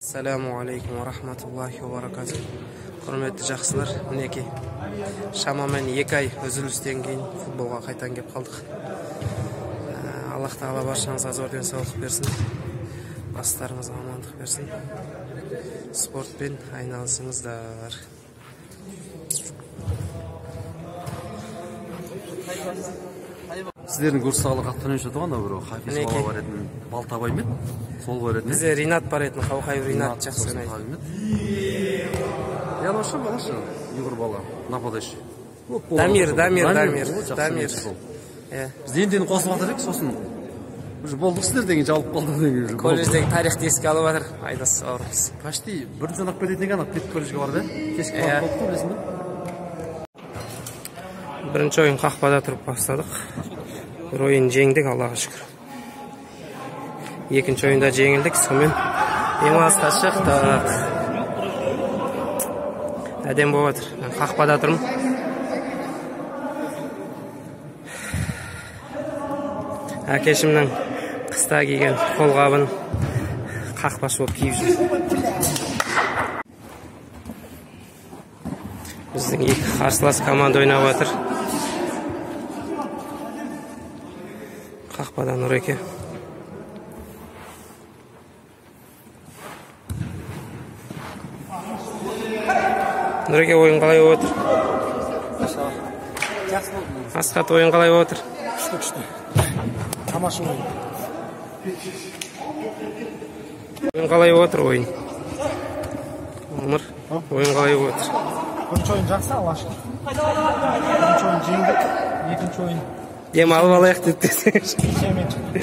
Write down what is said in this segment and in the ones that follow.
Assalamu alaikum wa rahmatullahi wa barakatuh. Hurmatli жақсылар, мінекей шамамен 2 ай үзілістен кейін футболға қайтадан келіп қалдық. Аллах тағала баршаңызға зор денсаулық берсін, бастарыңызға амандық берсін, спортпен айналысыңыздар. Сіздердің курстағылар қаттан өші отырған да бір Хафиз бала бар етін, Балтабай ме? Сол бар етін? Бізде Ринат бар етін, Қауқайып Ринат жақсы ойнайды. Яношы балашы, Юғыр бала, нападайшы. Дамир. Біз енді қосып атырек, сосын болдық сіздер деген жалып қалды деген. Колледждегі тарихты еске алып атыр, айдас ауырымыз. Пашти, бірінші анақ беретінен анақ кетіп колледжге барды, кешкі қалып қалды, білесің бе? Бірінші ойын қақпада тұрып бастадық. Бір ойын жеңдік, Аллаға шүкір. Екінші ойында жеңілдік, сонымен демалысқа шықтық. Әдем болып отыр. Мен қақпада тұрмын. Әкешімнің қыста киген қолғабын қақпашы болып киіп жүр. Біздің екі қарсылас команда ойнап отыр. Қақпадан Нұреке. Нұреке, ойын қалай болып отыр? Асхат, ойын қалай болып отыр? Күшті. Тамаша ойын. Ойын қалай болып отыр, ойын? Өмір, ойын қалай болып отыр? Бірінші ойын жақсы, Аллаға шүкір. Бірінші ойын жеңдік, екінші ойын Дем алып алайық деп десеңіз. шемен шықты.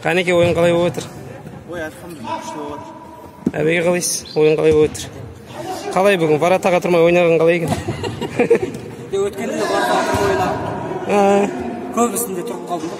Қанеке, ойын қалай болып отыр? Ой, әлхамдулилlah, күшті болып отыр. Әбеге қалайсыз? Ойын қалай болып отыр? Қалай бүгін Баратаға тұрмай ойнаған қалай екен? Өткенде де Баратаға тұрмай ойнаған. Көбісінде тұрып қалдым да.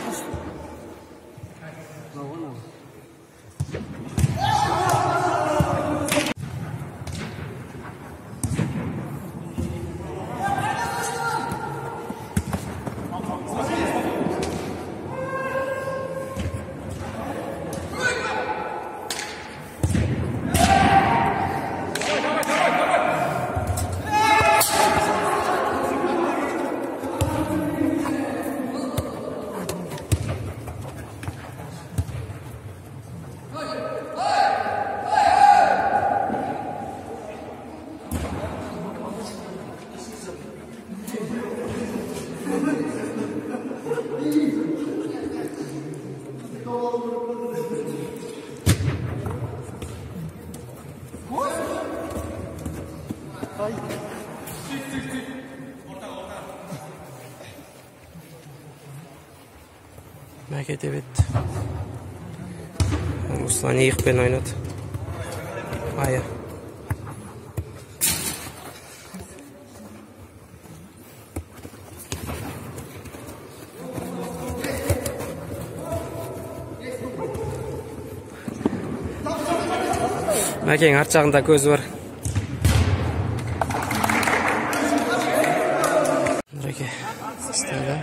Мәке деп еді. Руслан иықпен ойнады. Ая. Мәкең арт жағында көзі бар. Нұреке, істейді.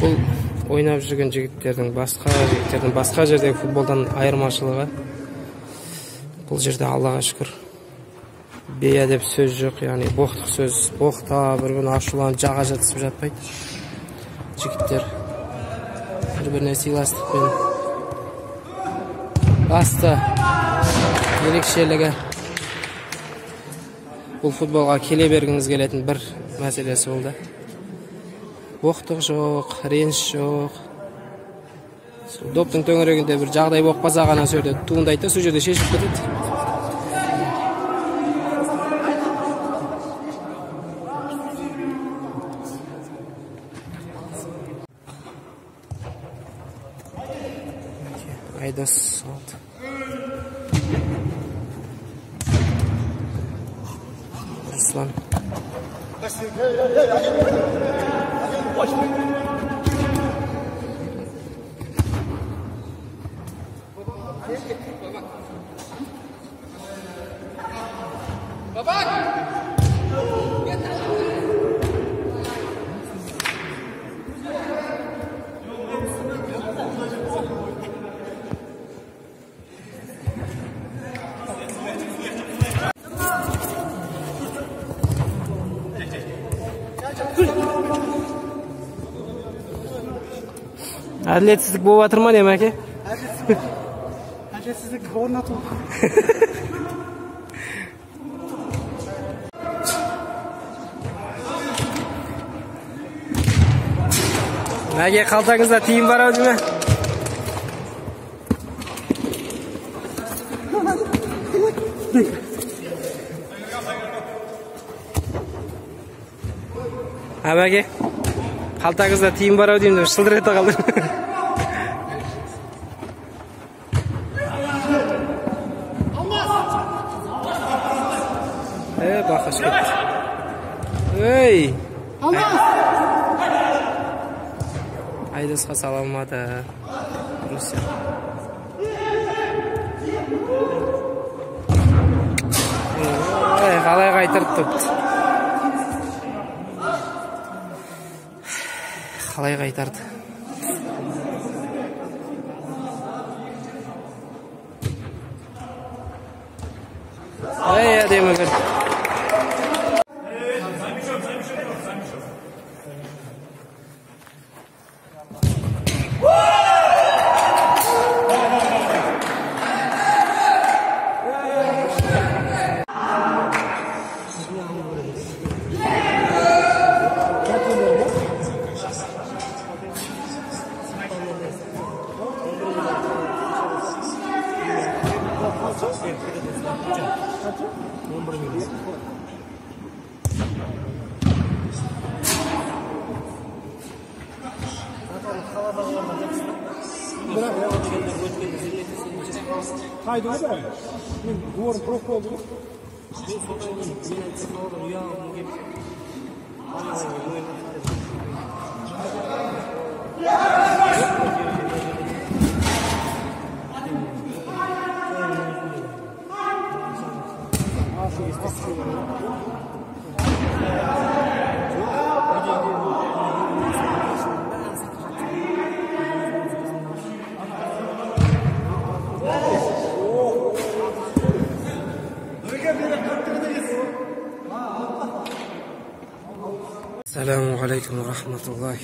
Бұл ойнап жүрген жігіттердің басқа жердегі футболдан айырмашылығы. Бұл жерде Аллаға шүкір бейәдеп сөз жоқ, яғни боқтық сөз, боқта бір-бірін ашуланып жаға жатысып жатпайды. Жігіттер бір-біріне сыйластықпен басты ерекшелігі. Бұл футболға келе бергіңіз келетін бір мәселесі болды. Боқтық жоқ, реніш жоқ. Доптың төңірегінде бір жағдай боқпаса ғана сөйде туындайды, сол жерде шешіп кетеді. Айдос алды. Руслан. Baba! Әділетсіздік болып жатыр ма деймін, әке? Әділетсіздік орнату. Әке, қалтаңызда тиын бар ау деймін? Әбәге, қалтаңызда тиын бар ау деймін, шылдыр ете қалдым. Бақаш кетті. Өй! Айдосқа сала алмады. Қалай қайтырып тұпты. Қалай қайтарды. Әдемі кірді. Haydi o da. Duvarın profil oldu. Assalamu alaikum wa rahmatullahi.